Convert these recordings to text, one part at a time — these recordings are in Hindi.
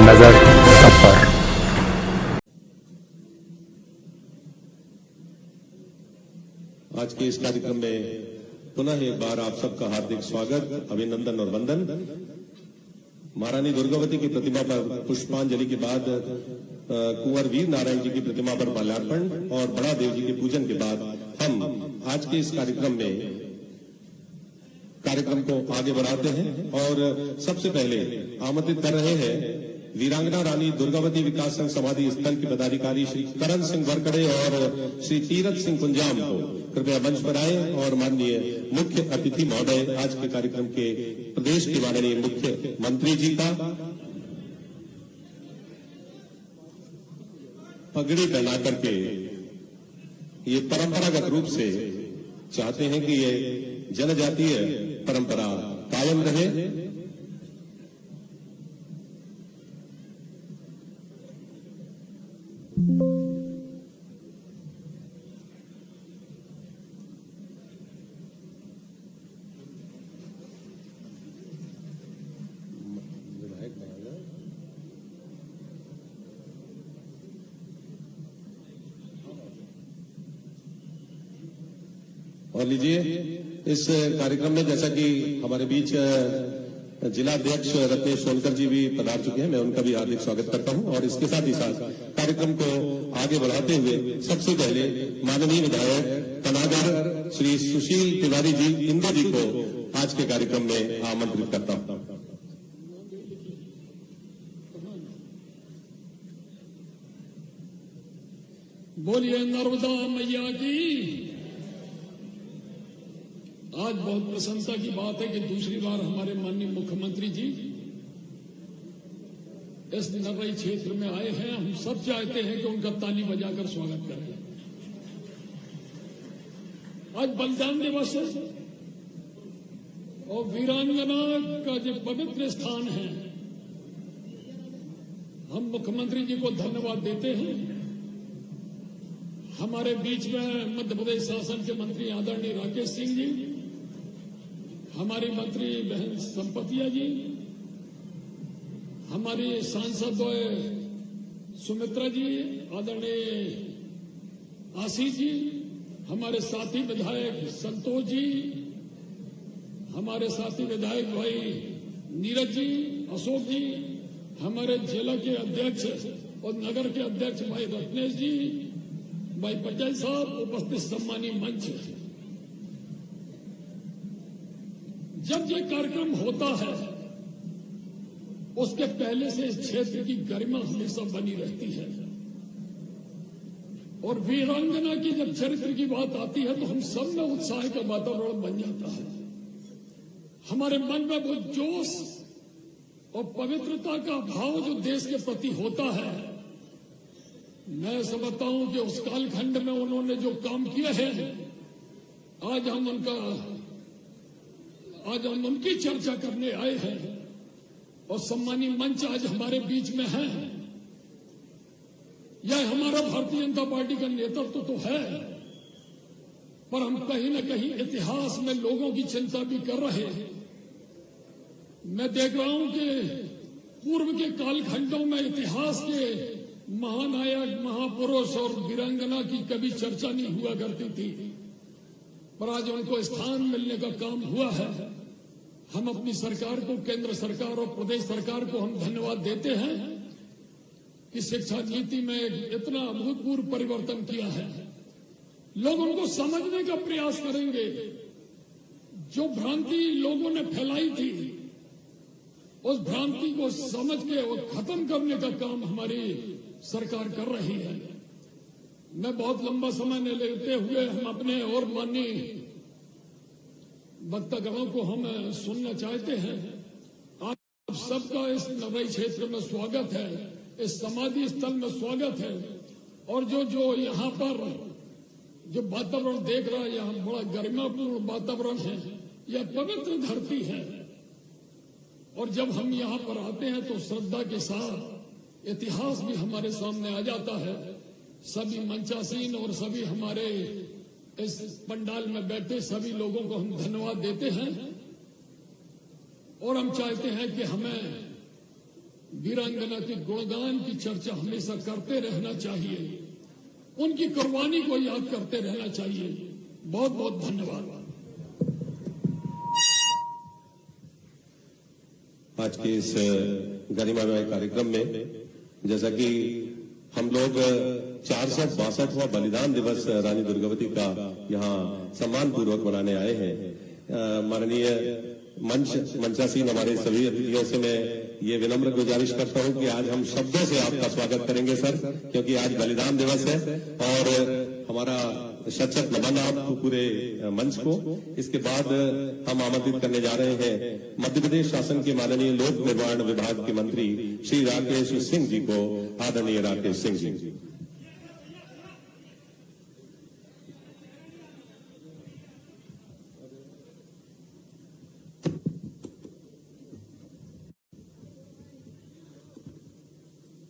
नजर सब पर। आज के इस कार्यक्रम में पुनः एक बार आप सबका हार्दिक स्वागत, अभिनंदन और वंदन। महारानी दुर्गावती की प्रतिमा पर पुष्पांजलि के बाद कुंवर वीर नारायण जी की प्रतिमा पर माल्यार्पण और बड़ा देव जी के पूजन के बाद हम आज के इस कार्यक्रम को आगे बढ़ाते हैं और सबसे पहले आमंत्रित कर रहे हैं वीरांगना रानी दुर्गावती विकास संघ समाधि स्थल के पदाधिकारी श्री करण सिंह वरकड़े और श्री तीरथ सिंह कुंजाम को कृपया मंच पर आए और माननीय मुख्य अतिथि महोदय आज के कार्यक्रम के प्रदेश के माननीय मुख्य मंत्री जी का पगड़ी पहना करके ये परंपरागत रूप से चाहते हैं कि ये जनजातीय परंपरा कायम रहे। और लीजिए इस कार्यक्रम में जैसा कि हमारे बीच जिला अध्यक्ष रत्नेश सोनकर जी भी पधार चुके हैं, मैं उनका भी हार्दिक स्वागत करता हूं। और इसके साथ ही साथ कार्यक्रम को आगे बढ़ाते हुए सबसे पहले माननीय विधायक तनागर श्री सुशील तिवारी जी इंदो जी को आज के कार्यक्रम में आमंत्रित करता हूं। बोलिए नर्मदा मैया की। आज बहुत प्रसन्नता की बात है कि दूसरी बार हमारे माननीय मुख्यमंत्री जी इस नगरीय क्षेत्र में आए हैं। हम सब चाहते हैं कि उनका ताली बजाकर स्वागत करें। आज बलिदान दिवस है और वीरांगना का जो पवित्र स्थान है, हम मुख्यमंत्री जी को धन्यवाद देते हैं। हमारे बीच में मध्य प्रदेश शासन के मंत्री आदरणीय राकेश सिंह जी, हमारी मंत्री बहन संपतिया जी, हमारी सांसद सुमित्रा जी, आदरणीय आशीष जी, हमारे साथी विधायक संतोष जी, हमारे साथी विधायक भाई नीरज जी, अशोक जी, हमारे जिला के अध्यक्ष और नगर के अध्यक्ष भाई रत्नेश जी, भाई पटेल साहब, उपस्थित सम्मानीय मंच। जब ये कार्यक्रम होता है उसके पहले से इस क्षेत्र की गरिमा हमेशा बनी रहती है और वीरांगना की जब चरित्र की बात आती है तो हम सब में उत्साह का वातावरण बन जाता है। हमारे मन में वो जोश और पवित्रता का भाव जो देश के प्रति होता है, मैं समझता हूं कि उस कालखंड में उन्होंने जो काम किए हैं, आज हम उनकी चर्चा करने आए हैं और सम्मानीय मंच आज हमारे बीच में है। यह हमारा भारतीय जनता पार्टी का नेतृत्व तो है, पर हम कहीं न कहीं इतिहास में लोगों की चिंता भी कर रहे हैं। मैं देख रहा हूं कि पूर्व के कालखंडों में इतिहास के महानायक, महापुरुष और वीरांगना की कभी चर्चा नहीं हुआ करती थी, पर आज उनको स्थान मिलने का काम हुआ है। हम अपनी सरकार को, केंद्र सरकार और प्रदेश सरकार को हम धन्यवाद देते हैं कि शिक्षा नीति में इतना अभूतपूर्व परिवर्तन किया है। लोग उनको समझने का प्रयास करेंगे। जो भ्रांति लोगों ने फैलाई थी, उस भ्रांति को समझ के और खत्म करने का काम हमारी सरकार कर रही है। मैं बहुत लंबा समय न लेते हुए हम अपने और माननीय वक्तागणों को हम सुनना चाहते हैं। आप सबका इस नगरीय क्षेत्र में स्वागत है, इस समाधि स्थल में स्वागत है। और जो यहाँ पर जो वातावरण देख रहा है, यहाँ बड़ा गरिमापूर्ण वातावरण है, यह पवित्र धरती है। और जब हम यहाँ पर आते हैं तो श्रद्धा के साथ इतिहास भी हमारे सामने आ जाता है। सभी मंचासीन और सभी हमारे इस पंडाल में बैठे सभी लोगों को हम धन्यवाद देते हैं और हम चाहते हैं कि हमें वीरांगना के गुणगान की चर्चा हमेशा करते रहना चाहिए, उनकी कुर्बानी को याद करते रहना चाहिए। बहुत बहुत धन्यवाद। आज के इस गरिमामय कार्यक्रम में जैसा कि हम लोग 462वां बलिदान दिवस रानी दुर्गावती का यहाँ सम्मान पूर्वक मनाने आए हैं। माननीय मंचासीन हमारे सभी अतिथियों से मैं ये विनम्र गुजारिश करता हूं कि आज हम शब्दों से आपका स्वागत करेंगे सर, क्योंकि आज बलिदान दिवस है और हमारा शत शत नमन आपको पूरे मंच को। इसके बाद हम आमंत्रित करने जा रहे हैं मध्य प्रदेश शासन के माननीय लोक निर्माण विभाग के मंत्री श्री राकेश सिंह जी को। आदरणीय राकेश सिंह जी।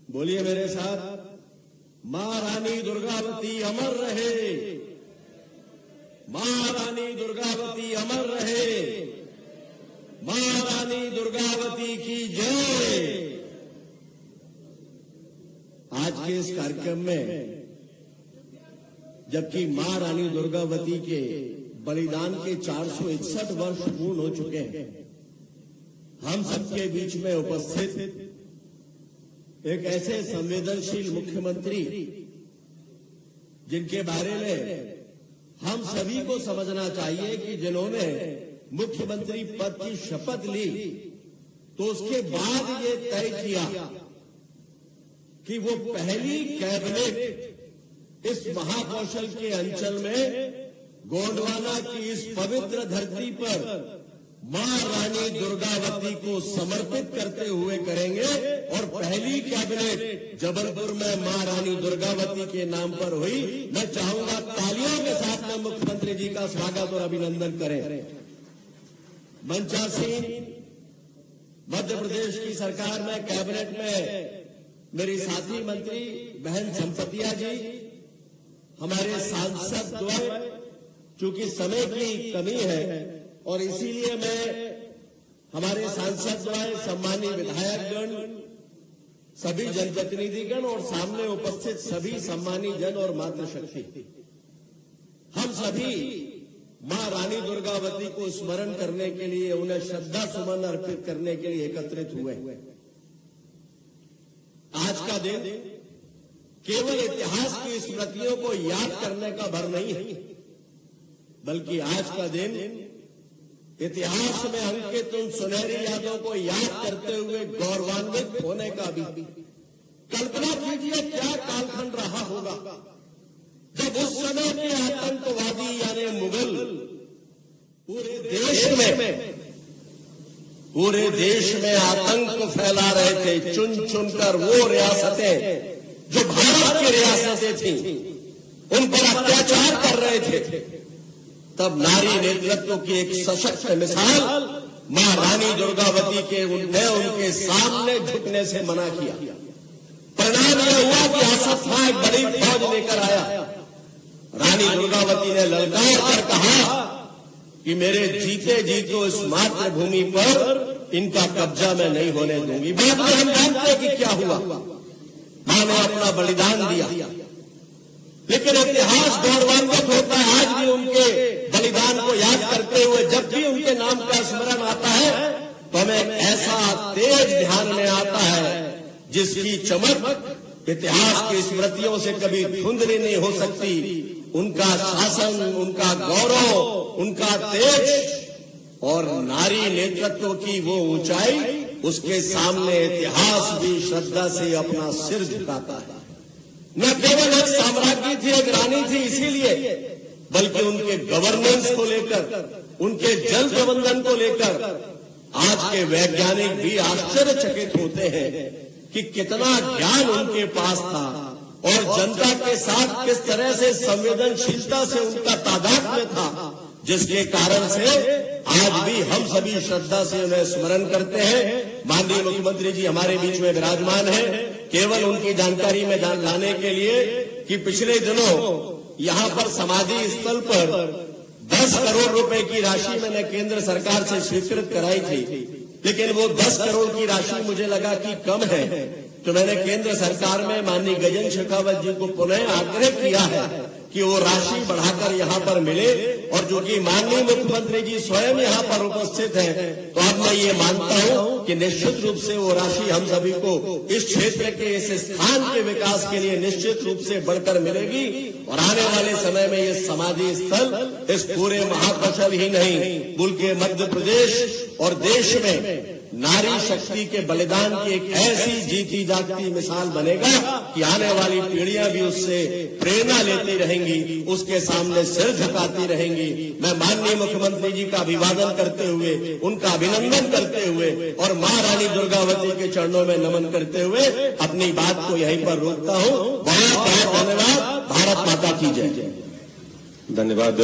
बोलिए मेरे साथ, मां रानी दुर्गावती अमर रहे, मां रानी दुर्गावती अमर रहे, मां रानी दुर्गावती की जय। आज के इस कार्यक्रम में जबकि मां रानी दुर्गावती के बलिदान के 461 वर्ष पूर्ण हो चुके हैं, हम सबके बीच में उपस्थित एक ऐसे संवेदनशील मुख्यमंत्री जिनके बारे में हम सभी को समझना चाहिए कि जिन्होंने मुख्यमंत्री पद की शपथ ली तो उसके बाद ये तय किया कि वो पहली कैबिनेट इस महाकौशल के अंचल में गोंडवाना की इस पवित्र धरती पर मां रानी दुर्गावती को समर्पित करते हुए करेंगे और पहली कैबिनेट जबलपुर में मां रानी दुर्गावती के नाम पर हुई। मैं चाहूंगा तालियों के साथ में मुख्यमंत्री जी का स्वागत और अभिनंदन करें। मंचासीन मध्य प्रदेश की सरकार में कैबिनेट में मेरी साथी मंत्री बहन संपतिया जी, हमारे सांसद द्वय, चूंकि समय की कमी है और इसीलिए मैं हमारे सांसद द्वय, सम्मानीय विधायकगण, सभी जनप्रतिनिधिगण और सामने उपस्थित सभी सम्मानीय जन और मातृशक्ति, हम सभी मां रानी दुर्गावती को स्मरण करने के लिए, उन्हें श्रद्धा सुमन अर्पित करने के लिए एकत्रित हुए। आज का दिन केवल इतिहास की स्मृतियों को याद करने का भर नहीं है, बल्कि आज का दिन इतिहास में अंकित उन सुनहरी यादों को याद करते हुए गौरवान्वित होने का भी। कल्पना कीजिए क्या कालखंड रहा होगा जब उस समय के आतंकवादी यानी मुगल पूरे देश में आतंक फैला रहे थे, चुन चुनकर वो रियासतें जो भारत की रियासतें थीं उन पर अत्याचार कर रहे थे। तब नारी नेतृत्व की एक सशक्त मिसाल मां रानी दुर्गावती के ने उनके सामने झुकने से मना किया। परिणाम यह हुआ कि आसफ एक बड़ी फौज लेकर आया। रानी दुर्गावती ने ललकार कर कहा कि मेरे जीते जी को इस मातृभूमि पर इनका कब्जा मैं नहीं होने दूंगी। बाद में हम जानते हैं कि क्या हुआ, मां ने अपना बलिदान दिया, लेकिन इतिहास गौरवान्वित होता है आज भी उनके बलिदान को याद करते हुए। जब भी उनके नाम का स्मरण आता है तो हमें ऐसा तेज ध्यान में आता है जिसकी चमक इतिहास की स्मृतियों से कभी धुंधली नहीं हो सकती। उनका शासन, उनका गौरव, उनका तेज और नारी नेतृत्व की वो ऊंचाई, उसके सामने इतिहास भी श्रद्धा से अपना सिर झुकाता है। न केवल एक साम्राज्य थी, एक रानी थी इसीलिए, बल्कि उनके गवर्नेंस को लेकर, उनके जल प्रबंधन को लेकर आज के वैज्ञानिक भी आश्चर्यचकित होते हैं कि कितना ज्ञान उनके पास था और जनता के साथ किस तरह से संवेदनशीलता से उनका तादाद में था, जिसके कारण से आज भी हम सभी श्रद्धा से उन्हें स्मरण करते हैं। माननीय मुख्यमंत्री जी हमारे बीच में विराजमान है। केवल उनकी जानकारी में लाने के लिए कि पिछले दिनों यहाँ पर समाधि स्थल पर 10 करोड़ रुपए की राशि मैंने केंद्र सरकार से स्वीकृत कराई थी। लेकिन वो 10 करोड़ की राशि मुझे लगा कि कम है, तो मैंने केंद्र सरकार में माननीय गजेंद्र शेखावत जी को पुनः आग्रह किया है कि वो राशि बढ़ाकर यहाँ पर मिले। और जो कि माननीय मुख्यमंत्री जी स्वयं यहाँ पर उपस्थित हैं, तो अब मैं ये मानता हूँ कि निश्चित रूप से वो राशि हम सभी को इस क्षेत्र के, इस स्थान के विकास के लिए निश्चित रूप से बढ़कर मिलेगी। और आने वाले समय में ये समाधि स्थल इस पूरे महाकौशल ही नहीं बल्कि मध्य प्रदेश और देश में नारी शक्ति के बलिदान की एक ऐसी जीती जागती मिसाल बनेगा कि आने वाली पीढ़ियां भी उससे प्रेरणा लेती रहेंगी, उसके सामने सिर झुकाती रहेंगी। मैं माननीय मुख्यमंत्री जी का अभिवादन करते हुए, उनका अभिनंदन करते हुए और मां रानी दुर्गावती के चरणों में नमन करते हुए अपनी बात को यहीं पर रोकता हूं। बहुत बहुत धन्यवाद। भारत माता की जय। धन्यवाद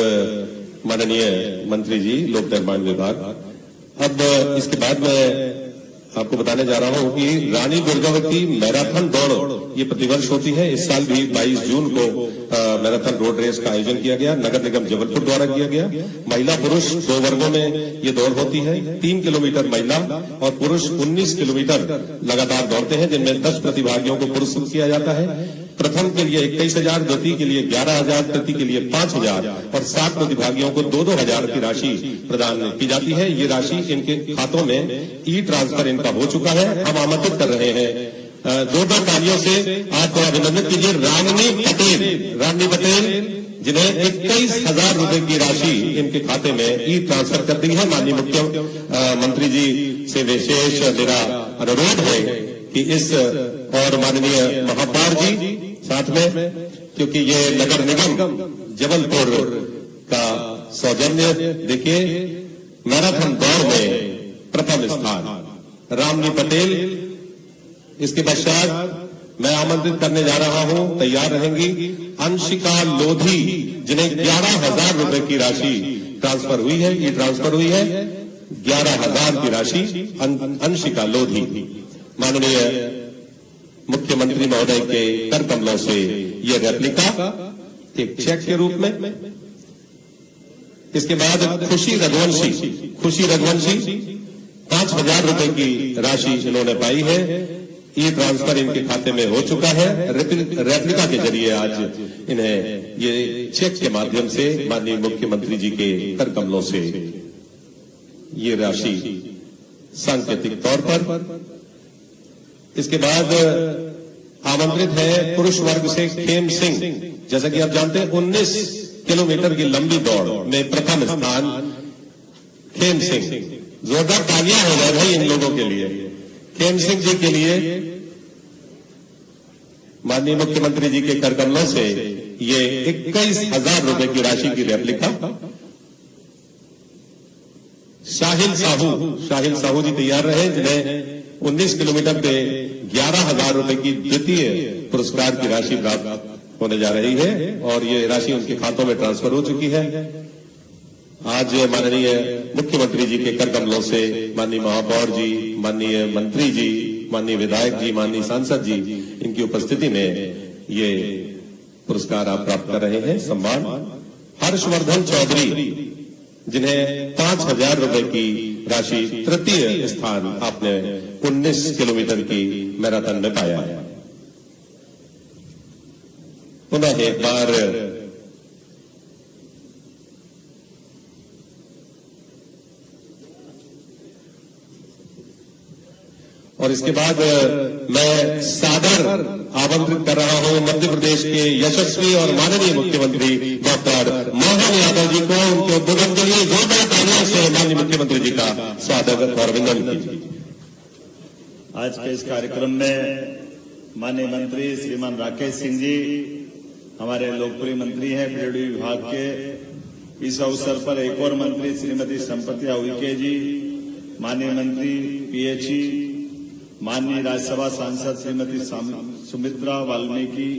माननीय मंत्री जी, लोक निर्माण विभाग। अब इसके बाद मैं आपको बताने जा रहा हूं कि रानी दुर्गावती मैराथन दौड़ ये प्रतिवर्ष होती है। इस साल भी 22 जून को मैराथन रोड रेस का आयोजन किया गया, नगर निगम जबलपुर द्वारा किया गया। महिला पुरुष 2 वर्गों में ये दौड़ होती है। 3 किलोमीटर महिला और पुरुष 19 किलोमीटर लगातार दौड़ते हैं, जिनमें 10 प्रतिभागियों को पुरस्कृत किया जाता है। प्रथम के लिए 21,000, द्वितीय के लिए 11,000, तृतीय के लिए 5,000 और 7 प्रतिभागियों को 2-2 हजार की राशि प्रदान की जाती है। ये राशि इनके खातों में ई ट्रांसफर इनका हो चुका है। हम आमंत्रित कर रहे हैं, जोरदार तालियों से आपको अभिनंदन कीजिए रानी पटेल जिन्हें 21,000 रुपए की राशि इनके खाते में ई ट्रांसफर कर दी है। माननीय मुख्यमंत्री जी से विशेष मेरा अनुरोध है कि इस, और माननीय महापौर जी साथ में, क्योंकि ये नगर निगम जबलपुर का सौजन्य, देखिए मैराथन दौड़ में प्रथम स्थान रामनी पटेल। इसके पश्चात मैं आमंत्रित करने जा रहा हूं, तैयार रहेंगी अंशिका लोधी जिन्हें 11,000 रुपए की राशि ट्रांसफर हुई है, ये ट्रांसफर हुई है 11,000 की राशि अंशिका लोधी। माननीय मुख्यमंत्री महोदय के कर कमलों से यह रेप्लिका एक चेक के रूप में। इसके बाद खुशी रघुवंशी 5,000 रुपए की राशि इन्होंने पाई है। ये ट्रांसफर इनके खाते में हो चुका है। रेप्लिका के जरिए आज इन्हें ये चेक के माध्यम से माननीय मुख्यमंत्री जी के कर कमलों से ये राशि सांकेतिक तौर पर। इसके बाद आमंत्रित है पुरुष वर्ग से खेम सिंह। जैसा कि आप जानते हैं 19 किलोमीटर की लंबी दौड़ में प्रथम स्थान खेम सिंह। जोरदार तालियां हो जाए भाई इन लोगों के लिए, खेम सिंह जी के लिए। माननीय मुख्यमंत्री जी के कर कमलों से ये 21,000 रुपए की राशि की रेप्लिका। साहिल साहू जी तैयार रहे, जिन्हें 19 किलोमीटर पे 11,000 रुपए की द्वितीय पुरस्कार की राशि प्राप्त होने जा रही है और ये राशि उनके खातों में ट्रांसफर हो चुकी है। आज माननीय मुख्यमंत्री जी के कर कमलों से माननीय महापौर जी, माननीय मंत्री जी, माननीय विधायक जी, माननीय सांसद जी, इनकी उपस्थिति में ये पुरस्कार आप प्राप्त कर रहे हैं। सम्मान हर्षवर्धन चौधरी जिन्हें 5,000 रुपए की राशि, तृतीय स्थान आपने 19 किलोमीटर की मैराथन में पाया है। पुनः एक बार और इसके बाद मैं सादर आमंत्रित कर रहा हूं मध्य प्रदेश के यशस्वी और माननीय मुख्यमंत्री डॉक्टर मोहन यादव जी को। उनके उद्बोधन के लिए जोरदार तालियों से माननीय मुख्यमंत्री जी का स्वागत और अभिनंदन कीजिए। आज के इस कार्यक्रम में माननीय मंत्री श्रीमान राकेश सिंह जी, हमारे लोकप्रिय मंत्री हैं पीडब्ल्यूडी विभाग के। इस अवसर पर एक और मंत्री श्रीमती संपत्तिया उइके जी, माननीय मंत्री पीएचई, माननीय राज्यसभा सांसद श्रीमती सुमित्रा वाल्मीकि,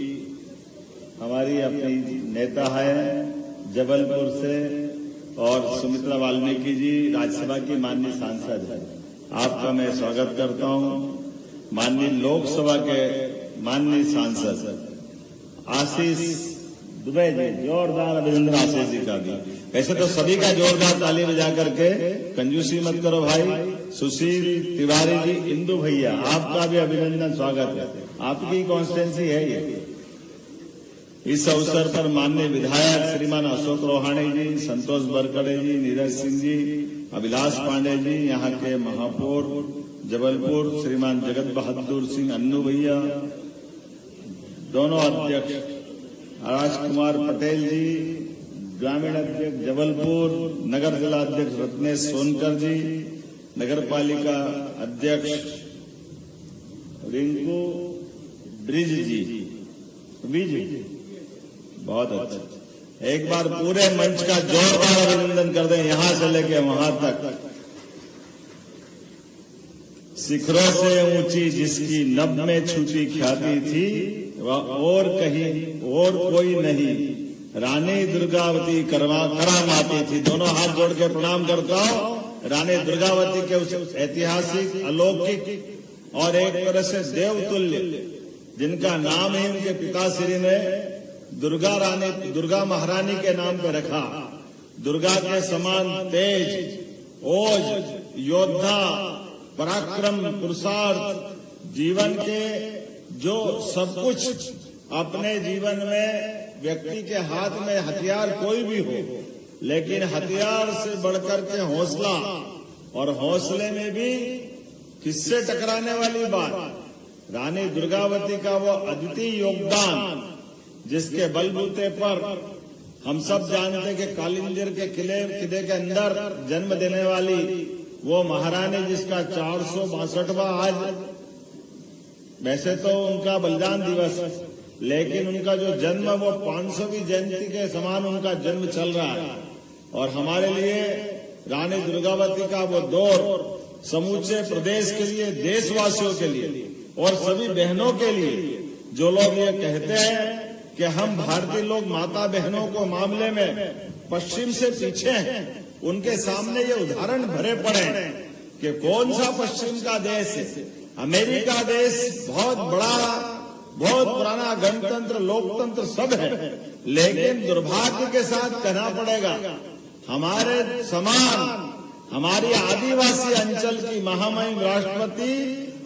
हमारी अपनी नेता है जबलपुर से, और सुमित्रा वाल्मीकि जी राज्यसभा की माननीय सांसद है। आपका मैं स्वागत करता हूं। माननीय लोकसभा के माननीय सांसद आशीष दुबे जी, जोरदार अभिनंदन आशीष जी का भी। वैसे तो सभी का जोरदार ताली बजा करके, कंजूसी मत करो भाई। सुशील तिवारी जी, इंदु भैया, आपका भी अभिनंदन, स्वागत है। आपकी कॉन्स्टिट्यूंसी है ये। इस अवसर पर माननीय विधायक श्रीमान अशोक रोहाणी जी, संतोष बरकड़े जी, नीरज सिंह जी, अभिलाष पांडे जी, यहाँ के महापौर जबलपुर श्रीमान जगत बहादुर सिंह अन्नू भैया, दोनों अध्यक्ष राजकुमार पटेल जी, ग्रामीण अध्यक्ष जबलपुर, नगर जिला अध्यक्ष रत्नेश सोनकर जी, नगर पालिका अध्यक्ष रिंकू ब्रिज जी, बहुत अच्छा। एक बार पूरे मंच का जोरदार अभिनंदन कर दें, यहां से लेके वहां तक। शिखरों से ऊंची जिसकी नभ में छूती ख्याति थी, वह और कहीं और कोई नहीं, रानी दुर्गावती करामाती थी। दोनों हाथ जोड़ के प्रणाम करता हूं रानी दुर्गावती के उस ऐतिहासिक, अलौकिक और एक तरह से देवतुल्य, जिनका नाम ही उनके पिताश्री ने दुर्गा महारानी के नाम पर रखा। दुर्गा के समान तेज, ओज, योद्धा, पराक्रम, पुरुषार्थ, जीवन के जो सब कुछ अपने जीवन में व्यक्ति के हाथ में हथियार कोई भी हो, लेकिन हथियार से बढ़कर के हौसला, और हौसले में भी किससे टकराने वाली बात, रानी दुर्गावती का वो अद्वितीय योगदान, जिसके बलबूते पर हम सब जानते कि कालिंजर के किले के अंदर जन्म देने वाली वो महारानी, जिसका 462वां आज, वैसे तो उनका बलिदान दिवस, लेकिन उनका जो जन्म वो 500वीं जयंती के समान उनका जन्म चल रहा है। और हमारे लिए रानी दुर्गावती का वो दौर समूचे प्रदेश के लिए, देशवासियों के लिए और सभी बहनों के लिए, जो लोग ये कहते हैं कि हम भारतीय लोग माता बहनों को मामले में पश्चिम से पीछे हैं, उनके सामने ये उदाहरण भरे पड़े कि कौन सा पश्चिम का देश है। अमेरिका देश बहुत बड़ा, बहुत पुराना गणतंत्र, लोकतंत्र सब है, लेकिन दुर्भाग्य के साथ कहना पड़ेगा, हमारे समान, हमारी आदिवासी अंचल की महामहिम राष्ट्रपति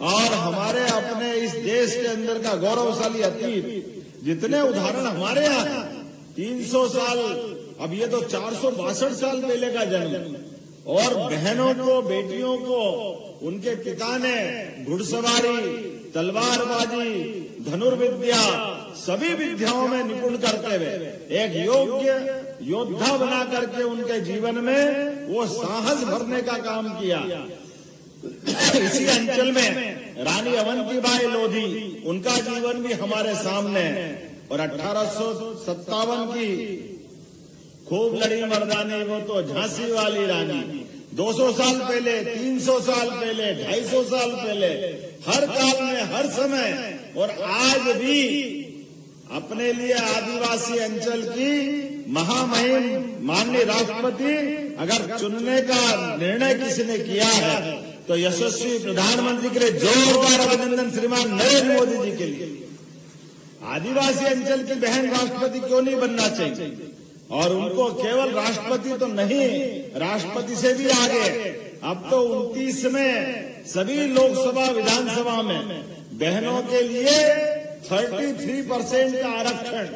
और हमारे अपने इस देश के अंदर का गौरवशाली अतीत, जितने उदाहरण हमारे यहाँ 300 साल, अब ये तो 462 साल पहले का जन्म, और बहनों को, बेटियों को उनके पिता ने घुड़सवारी, तलवारबाजी, धनुर्विद्या, सभी विद्याओं में निपुण करते हुए एक योग्य योद्धा बना करके उनके जीवन में वो साहस भरने का काम किया। इसी अंचल में रानी अवंतीबाई लोधी, उनका जीवन भी हमारे सामने है। और 1857 की खूब लड़ी मर्दानी, वो तो झांसी वाली रानी, 200 साल पहले, 300 साल पहले, 250 साल पहले, हर काल में, हर समय, और आज भी अपने लिए आदिवासी अंचल की महामहिम माननीय राष्ट्रपति अगर चुनने का निर्णय किसी ने किया है, तो यशस्वी प्रधानमंत्री के लिए जोरदार अभिनंदन श्रीमान नरेंद्र मोदी जी के लिए। आदिवासी अंचल की बहन राष्ट्रपति क्यों नहीं बनना चाहिए? और उनको केवल राष्ट्रपति तो नहीं, राष्ट्रपति से भी आगे अब तो 29 में सभी लोकसभा, विधानसभा में बहनों के लिए 33% का आरक्षण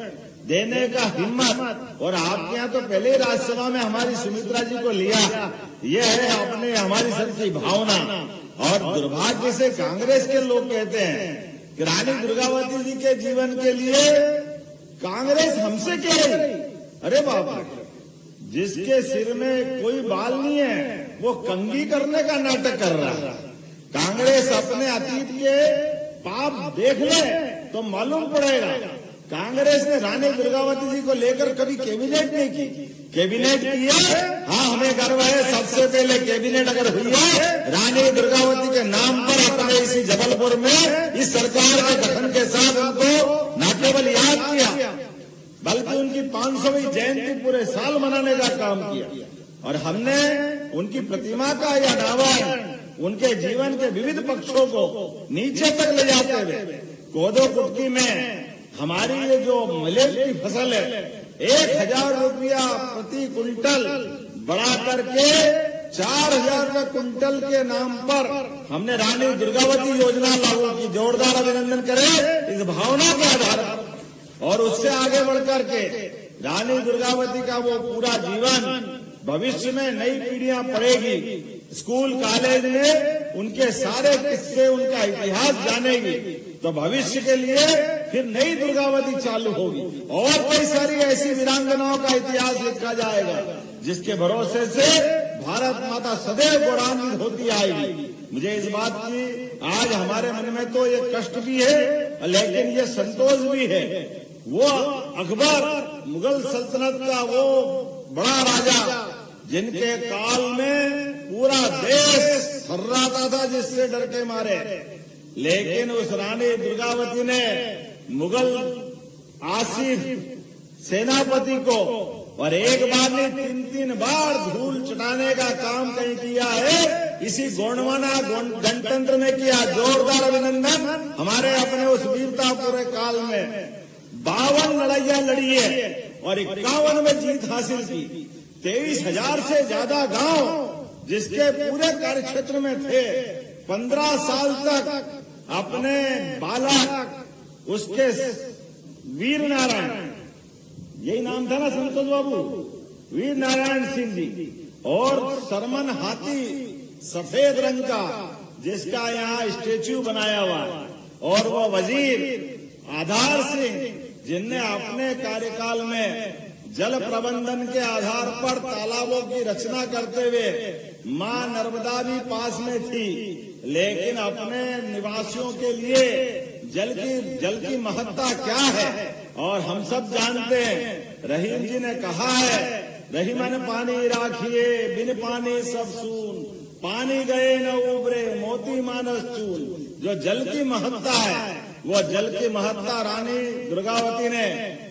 देने का हिम्मत। और आपके यहाँ तो पहले ही राज्यसभा में हमारी सुमित्रा जी को लिया, ये है अपने हमारी सबकी भावना। और दुर्भाग्य से कांग्रेस के लोग कहते हैं कि रानी दुर्गावती जी के जीवन के लिए कांग्रेस हमसे कह रही। अरे बाबा, जिसके सिर में कोई बाल नहीं है वो कंघी करने का नाटक कर रहा है। कांग्रेस अपने अतीत के पाप देख ले तो मालूम पड़ेगा। कांग्रेस ने रानी दुर्गावती जी को लेकर कभी कैबिनेट नहीं की। कैबिनेट किया, हाँ हमें गर्व है, सबसे पहले कैबिनेट अगर हुई है रानी दुर्गावती के नाम पर अपने इसी जबलपुर में इस सरकार के गठन के साथ उनको न केवल याद किया बल्कि उनकी 500वीं जयंती पूरे साल मनाने का काम किया। और हमने उनकी प्रतिमा का यह अनावरण, उनके जीवन के विविध पक्षों को नीचे तक ले जाते हुए, कोदो कुटकी में हमारी ये जो मिलेट की फसल है 1000 रुपया प्रति कुंटल बढ़ा करके 4000 रुपये कुंटल के नाम पर हमने रानी दुर्गावती योजना लागू की। जोरदार अभिनंदन करें इस भावना के आधार पर। और उससे आगे बढ़कर के रानी दुर्गावती का वो पूरा जीवन भविष्य में नई पीढ़ियां पढ़ेगी, स्कूल कॉलेज में उनके सारे किस्से, उनका इतिहास जानेगी, तो भविष्य के लिए फिर नई दुर्गावती चालू होगी और कई सारी ऐसी वीरांगनाओं का इतिहास लिखा जाएगा जिसके भरोसे से भारत माता सदैव गौरवान्वित होती आएगी। मुझे इस बात की आज हमारे मन में तो ये कष्ट भी है लेकिन ये संतोष भी है। वो अकबर मुगल सल्तनत का वो बड़ा राजा जिनके काल में पूरा देश थर्राता था जिससे डर के मारे, लेकिन उस रानी दुर्गावती ने मुगल आसिफ सेनापति को और एक बार नहीं 3-3 बार धूल चटाने का काम कहीं किया है, इसी गोंडवाना गणतंत्र में किया। जोरदार अभिनंदन हमारे अपने उस वीरता पूरे काल में 52 लड़ाइयां लड़ी है और 51 में जीत हासिल की। 23,000 से ज्यादा गांव जिसके पूरे कार्यक्षेत्र में थे, 15 साल तक अपने बालक उसके वीर नारायण, यही नाम था ना संतोष बाबू, वीर नारायण सिंह जी, और सरमन हाथी सफेद रंग का जिसका यहाँ स्टेच्यू बनाया हुआ, और वो वजीर आधार सिंह जिनने अपने कार्यकाल में जल प्रबंधन के आधार पर तालाबों की रचना करते हुए, मां नर्मदा भी पास में थी, लेकिन अपने निवासियों के लिए जल की महत्ता क्या है और हम सब जानते हैं। रहीम जी ने कहा है, रहीमन पानी राखिए बिन पानी सब सून, पानी गए न उबरे मोती मानस चून। जो जल की महत्ता है वो जल की महत्ता रानी दुर्गावती ने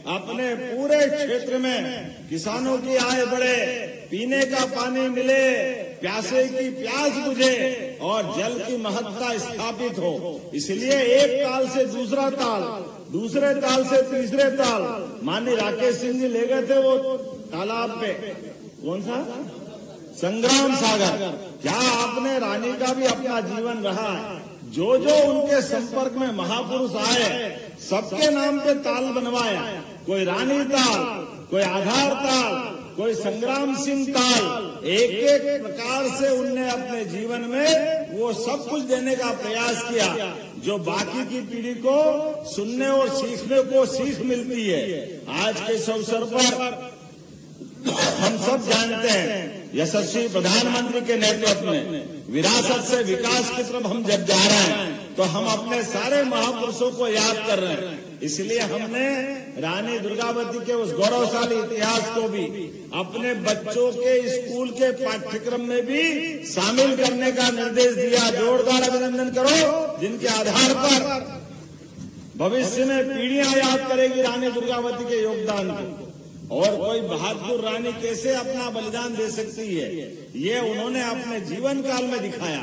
अपने पूरे क्षेत्र में किसानों की आय बढ़े, पीने का पानी मिले, प्यासे की प्यास बुझे और जल की महत्ता स्थापित हो। इसलिए एक ताल से दूसरा ताल, दूसरे ताल से तीसरे ताल माननीय राकेश सिंह जी ले गए थे वो तालाब पे, कौन सा संग्राम सागर। क्या आपने रानी का भी अपना जीवन रहा है, जो जो उनके संपर्क में महापुरुष आए सबके नाम पे ताल बनवाया, कोई रानी ताल, कोई आधार ताल, कोई संग्राम सिंह ताल, एक एक प्रकार से उनने अपने जीवन में वो सब कुछ देने का प्रयास किया जो बाकी की पीढ़ी को सुनने और सीखने को सीख मिलती है। आज के इस अवसर पर हम सब जानते हैं यशस्वी प्रधानमंत्री के नेतृत्व में विरासत से विकास की तरफ हम जब जा रहे हैं तो हम अपने सारे महापुरुषों को याद कर रहे हैं। इसलिए हमने रानी दुर्गावती के उस गौरवशाली इतिहास को भी अपने बच्चों के स्कूल के पाठ्यक्रम में भी शामिल करने का निर्देश दिया। जोरदार अभिनंदन करो, जिनके आधार पर भविष्य में पीढ़ियां याद करेगी रानी दुर्गावती के योगदान को। और कोई बहादुर रानी कैसे अपना बलिदान दे सकती है, ये उन्होंने अपने जीवन काल में दिखाया।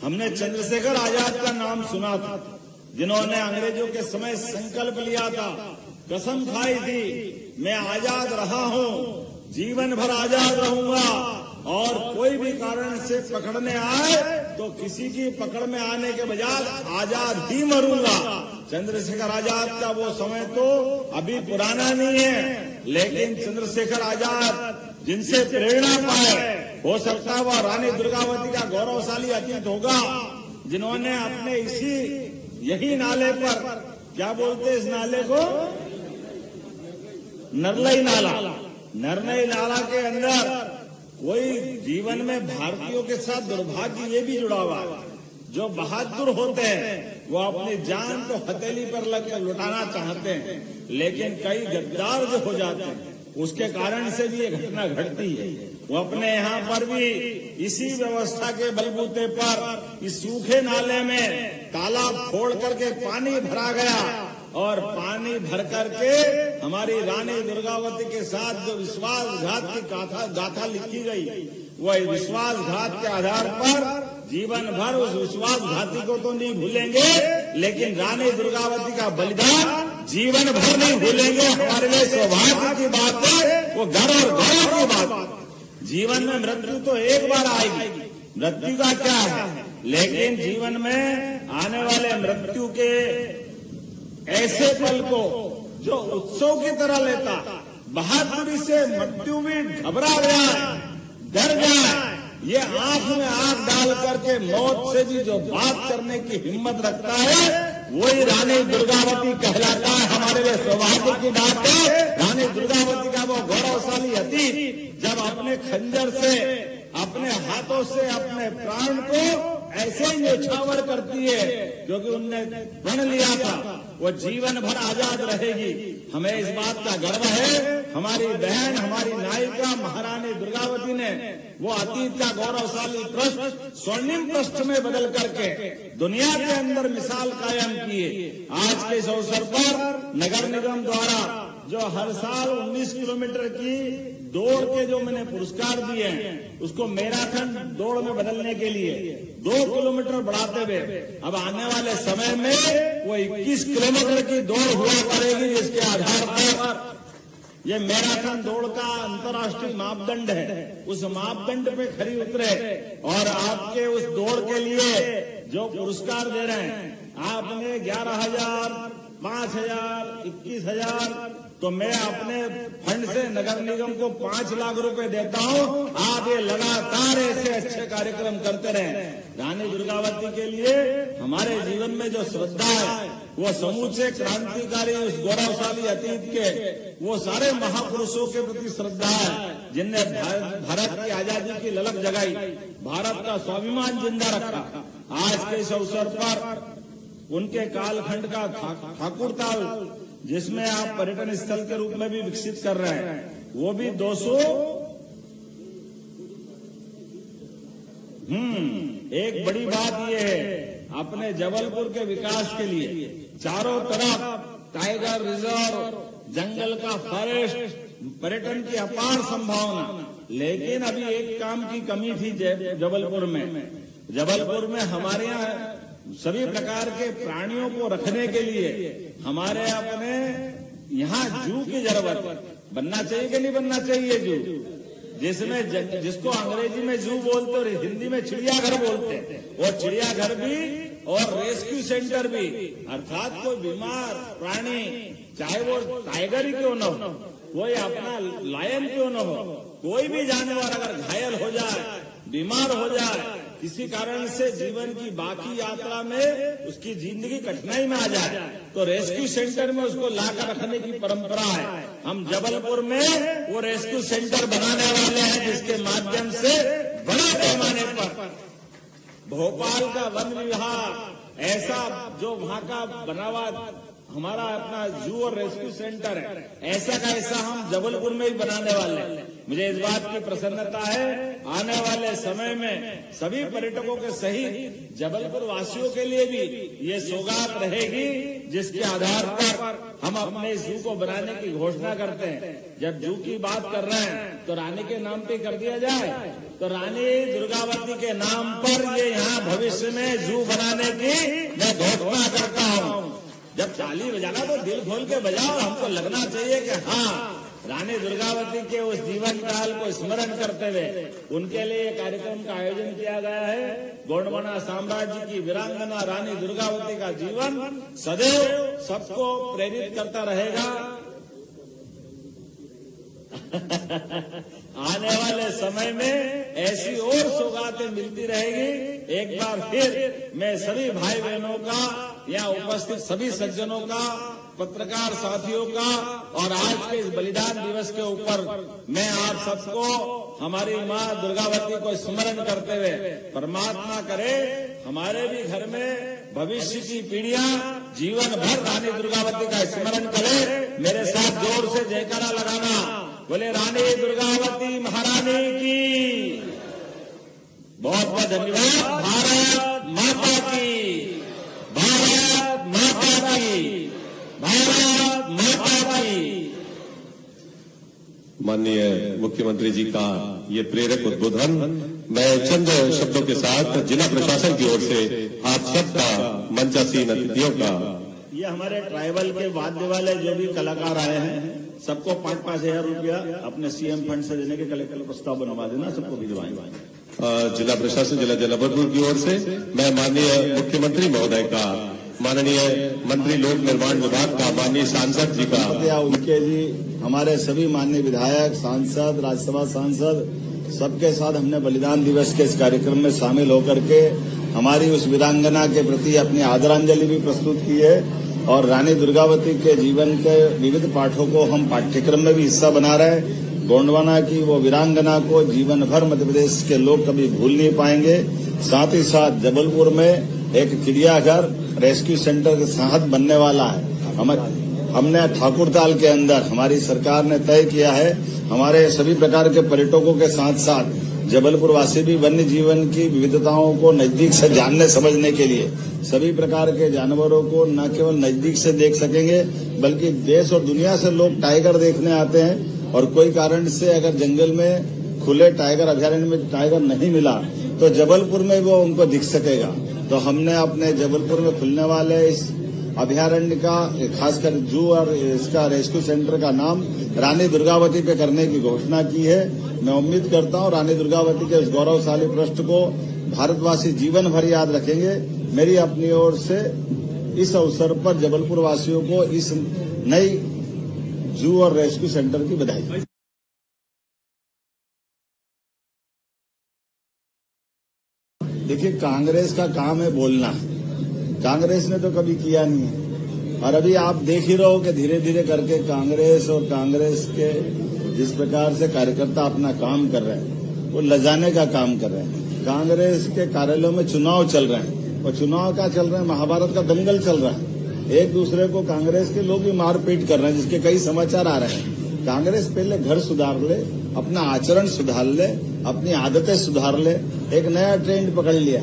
हमने चंद्रशेखर आजाद का नाम सुना था, जिन्होंने अंग्रेजों के समय संकल्प लिया था, कसम खाई थी, मैं आजाद रहा हूँ, जीवन भर आजाद रहूंगा और कोई भी कारण से पकड़ने आए तो किसी की पकड़ में आने के बजाय आजाद ही मरूंगा। चंद्रशेखर आजाद का वो समय तो अभी पुराना नहीं है, लेकिन चंद्रशेखर आजाद जिनसे प्रेरणा पाए, हो सकता है वह रानी दुर्गावती का गौरवशाली अतीत होगा, जिन्होंने अपने यही नाले पर, क्या बोलते इस नाले को, नरलई नाला, नरलई नाला के अंदर कोई जीवन में भारतीयों के साथ दुर्भाग्य ये भी जुड़ा हुआ है। जो बहादुर होते हैं वो अपनी जान तो हथेली पर लगकर लुटाना चाहते हैं, लेकिन कई गद्दार जो हो जाते हैं उसके कारण से भी ये घटना घटती है। वो अपने यहाँ पर भी इसी व्यवस्था के बलबूते पर इस सूखे नाले में तालाब फोड़ करके पानी भरा गया और पानी भर करके हमारी रानी दुर्गावती के साथ जो विश्वासघात की गाथा लिखी गई, वह विश्वासघात के आधार पर जीवन भर उस विश्वासघाती को तो नहीं भूलेंगे, लेकिन रानी दुर्गावती का बलिदान जीवन भर नहीं भूलेंगे। हमारे लिए सौभाग्य की बात है, वो गर्व और गौरव की बात। जीवन में मृत्यु तो एक बार आएगी, मृत्यु का क्या है, लेकिन जीवन में आने वाले मृत्यु के ऐसे पल को जो उत्सव की तरह लेता, बहादुरी से मृत्यु भी घबरा जाए, डर जाए, ये आंख में आंख डाल करके मौत से भी जो बात करने की हिम्मत रखता है, वही रानी दुर्गावती कहलाता है। हमारे लिए सौभाग्य की बात है, रानी दुर्गावती का वो गौरवशाली अतीत, जब अपने खंजर से, अपने हाथों से अपने प्राण को ऐसे ही न्यौछावर करती है, क्योंकि उनने प्रण लिया था वो जीवन भर आजाद रहेगी। हमें इस बात का गर्व है, हमारी बहन, हमारी नायिका महारानी दुर्गावती ने वो अतीत का गौरवशाली पृष्ठ स्वर्णिम पृष्ठ में बदल करके दुनिया के अंदर मिसाल कायम की है। आज के इस अवसर पर नगर निगम द्वारा जो हर साल 19 किलोमीटर की दौड़ के जो मैंने पुरस्कार दिए हैं, उसको मैराथन दौड़ में बदलने के लिए 2 किलोमीटर बढ़ाते हुए अब आने वाले समय में वो 21 किलोमीटर की दौड़ हुआ करेगी, जिसके आधार पर ये मैराथन दौड़ का अंतर्राष्ट्रीय मापदंड है। उस मापदंड पे खरी उतरे और आपके उस दौड़ के लिए जो पुरस्कार दे रहे हैं, आपने 11,000, 5,000, 21,000, तो मैं अपने फंड से नगर निगम को 5 लाख रुपए देता हूं। आप ये लगातार ऐसे अच्छे कार्यक्रम करते रहें। रानी दुर्गावती के लिए हमारे जीवन में जो श्रद्धा है, वो समूचे क्रांतिकारी उस गौरवशाली अतीत के वो सारे महापुरुषों के प्रति श्रद्धा है, जिनने भारत की आजादी की ललक जगाई, भारत का स्वाभिमान जिंदा रखा। आज के इस अवसर पर उनके कालखंड का ठाकुरताल, जिसमें आप पर्यटन स्थल के रूप में भी विकसित कर रहे हैं, वो भी 200 एक बड़ी बात ये है, अपने जबलपुर के विकास के लिए चारों तरफ टाइगर रिजर्व, जंगल का फॉरेस्ट, पर्यटन की अपार संभावना, लेकिन अभी एक काम की कमी थी जबलपुर में हमारे यहाँ सभी प्रकार के प्राणियों को रखने के लिए हमारे अपने यहाँ जू की जरूरत बनना चाहिए कि नहीं बनना चाहिए जू, जिसमें जिसको अंग्रेजी में जू बोलते और हिंदी में चिड़ियाघर बोलते, और चिड़ियाघर भी और रेस्क्यू सेंटर भी, अर्थात कोई बीमार प्राणी, चाहे वो टाइगर ही क्यों न हो, कोई अपना लायन क्यों न हो, कोई भी जानवर अगर घायल हो जाए, बीमार हो जाए, किसी कारण से जीवन की बाकी यात्रा में उसकी जिंदगी कठिनाई में आ जाए, तो रेस्क्यू सेंटर में उसको लाकर रखने की परंपरा है। हम जबलपुर में वो रेस्क्यू सेंटर बनाने वाले हैं, जिसके माध्यम से बड़े पैमाने पर भोपाल का वन विभाग ऐसा जो वहां का बना हुआ हमारा अपना जू और रेस्क्यू सेंटर है, ऐसा का ऐसा हम जबलपुर में ही बनाने वाले हैं। मुझे इस बात की प्रसन्नता है, आने वाले समय में सभी पर्यटकों के सहित जबलपुर वासियों के लिए भी ये सौगात रहेगी, जिसके आधार पर हम अपने जू को बनाने की घोषणा करते हैं। जब जू की बात कर रहे हैं तो रानी के नाम पे कर दिया जाए, तो रानी दुर्गावती के नाम पर ये यहाँ भविष्य में जू बनाने की मैं घोषणा करता हूँ। जब ताली बजाना तो दिल खोल के बजाओ, हमको लगना चाहिए कि हाँ, रानी दुर्गावती के उस जीवन काल को स्मरण करते हुए उनके लिए कार्यक्रम का आयोजन किया गया है। गोंडवाना साम्राज्य की वीरांगना रानी दुर्गावती का जीवन सदैव सबको प्रेरित करता रहेगा। आने वाले समय में ऐसी और सौगातें मिलती रहेगी। एक बार फिर मैं सभी भाई बहनों का, यहाँ उपस्थित सभी सज्जनों का, पत्रकार साथियों का और आज के इस बलिदान दिवस के ऊपर मैं आप सबको हमारी माँ दुर्गावती को स्मरण करते हुए परमात्मा करे हमारे भी घर में भविष्य की पीढ़ियां जीवन भर रानी दुर्गावती का स्मरण करे। मेरे साथ जोर से जयकारा लगाना, बोले रानी दुर्गावती महारानी की। बहुत बहुत धन्यवाद। भारत माता की, भारत माता की, भारत माता की। माननीय मुख्यमंत्री जी का ये प्रेरक उद्बोधन मैं चंद शब्दों के साथ जिला प्रशासन की ओर से आप सबका, मंचासीन अतिथियों का हमारे ट्राइबल के वाद्य वाले जो भी कलाकार आए हैं सबको 5-5 हजार रुपया अपने सीएम फंड से देने के कलेक्टर प्रस्ताव बनवा देना, सबको भिजवाएंगे। जिला प्रशासन जिला जलालपुर की ओर से मैं माननीय मुख्यमंत्री महोदय का, माननीय मंत्री लोक निर्माण विभाग का, माननीय सांसद जी का, उनके जी, हमारे सभी माननीय विधायक, सांसद, राज्यसभा सांसद, सबके साथ हमने बलिदान दिवस के इस कार्यक्रम में शामिल होकर के हमारी उस वीरांगना के प्रति अपनी आदरांजलि भी प्रस्तुत की है और रानी दुर्गावती के जीवन के विविध पाठों को हम पाठ्यक्रम में भी हिस्सा बना रहे हैं। गोंडवाना की वो वीरांगना को जीवन भर मध्य प्रदेश के लोग कभी भूल नहीं पाएंगे। साथ ही साथ जबलपुर में एक चिड़ियाघर रेस्क्यू सेंटर के साथ बनने वाला है। हमने ठाकुरताल के अंदर हमारी सरकार ने तय किया है, हमारे सभी प्रकार के पर्यटकों के साथ साथ जबलपुर वासी भी वन्य जीवन की विविधताओं को नजदीक से जानने समझने के लिए सभी प्रकार के जानवरों को न केवल नजदीक से देख सकेंगे, बल्कि देश और दुनिया से लोग टाइगर देखने आते हैं और कोई कारण से अगर जंगल में खुले टाइगर अभयारण्य में टाइगर नहीं मिला तो जबलपुर में वो उनको दिख सकेगा। तो हमने अपने जबलपुर में खुलने वाले इस अभयारण्य का, खासकर जू और इसका रेस्क्यू सेंटर का नाम रानी दुर्गावती पे करने की घोषणा की है। मैं उम्मीद करता हूं रानी दुर्गावती के इस गौरवशाली पृष्ठ को भारतवासी जीवन भर याद रखेंगे। मेरी अपनी ओर से इस अवसर पर जबलपुर वासियों को इस नई जू और रेस्क्यू सेंटर की बधाई। देखिए, कांग्रेस का काम है बोलना, कांग्रेस ने तो कभी किया नहीं है और अभी आप देख ही रहे हो कि धीरे धीरे करके कांग्रेस और कांग्रेस के जिस प्रकार से कार्यकर्ता अपना काम कर रहे हैं वो लजाने का काम कर रहे हैं। कांग्रेस के कार्यालयों में चुनाव चल रहे हैं और चुनाव क्या चल रहे हैं, महाभारत का दंगल चल रहा है। एक दूसरे को कांग्रेस के लोग भी मारपीट कर रहे हैं, जिसके कई समाचार आ रहे हैं। कांग्रेस पहले घर सुधार ले, अपना आचरण सुधार ले, अपनी आदतें सुधार ले। एक नया ट्रेंड पकड़ लिया,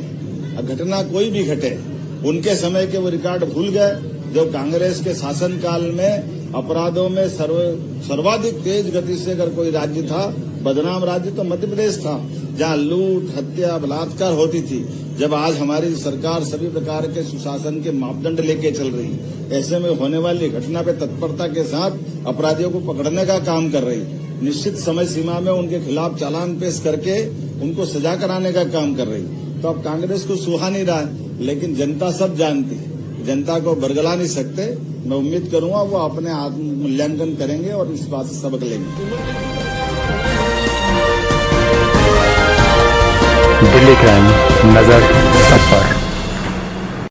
घटना कोई भी घटे उनके समय के वो रिकॉर्ड भूल गए। जो कांग्रेस के शासनकाल में अपराधों में सर्वाधिक तेज गति से अगर कोई राज्य था, बदनाम राज्य तो मध्य प्रदेश था, जहां लूट, हत्या, बलात्कार होती थी। जब आज हमारी सरकार सभी प्रकार के सुशासन के मापदंड लेके चल रही है, ऐसे में होने वाली घटना पे तत्परता के साथ अपराधियों को पकड़ने का काम कर रही, निश्चित समय सीमा में उनके खिलाफ चालान पेश करके उनको सजा कराने का काम कर रही। तो अब कांग्रेस को सुहा नहीं रहा है, लेकिन जनता सब जानती है, जनता को बरगला नहीं सकते। मैं उम्मीद करूंगा वो अपने आत्म मूल्यांकन करेंगे और इस बात से सबक लेंगे। दिल्ली क्राइम, नजर सब पर।